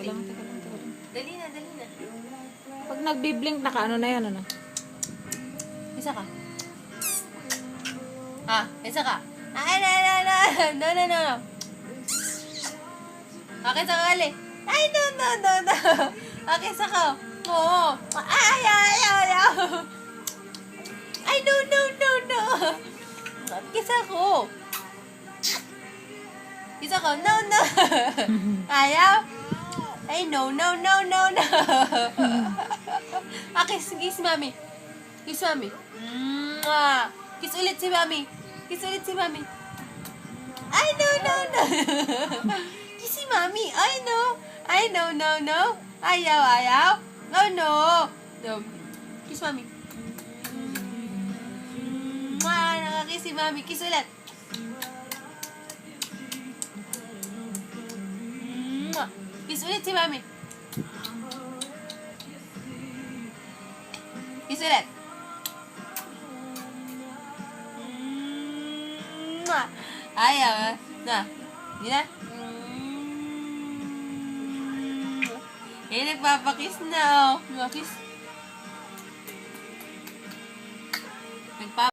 Teka lang. Dali na. Pag nagbi-blink, naka-ano na yan, ano? Isa ka. Isa ka. Ay, no. Akin sa kali. Ay, no. Akin sa ka. Oo. Ay. Ay, no. Kisa ko. Kisa ko. No. Ayaw. Ay, no. Kiss mami. Kiss mami. Kiss ulit si mami. Ay, no. Kiss si mami. Ay, no. Ayaw. Oh, no. Kiss mami. Nakakiss si mami. Kiss ulit. Kiss ulit si mami. Kiss ulit. Ayaw. Hindi na. Nagpapakiss na. Kiss.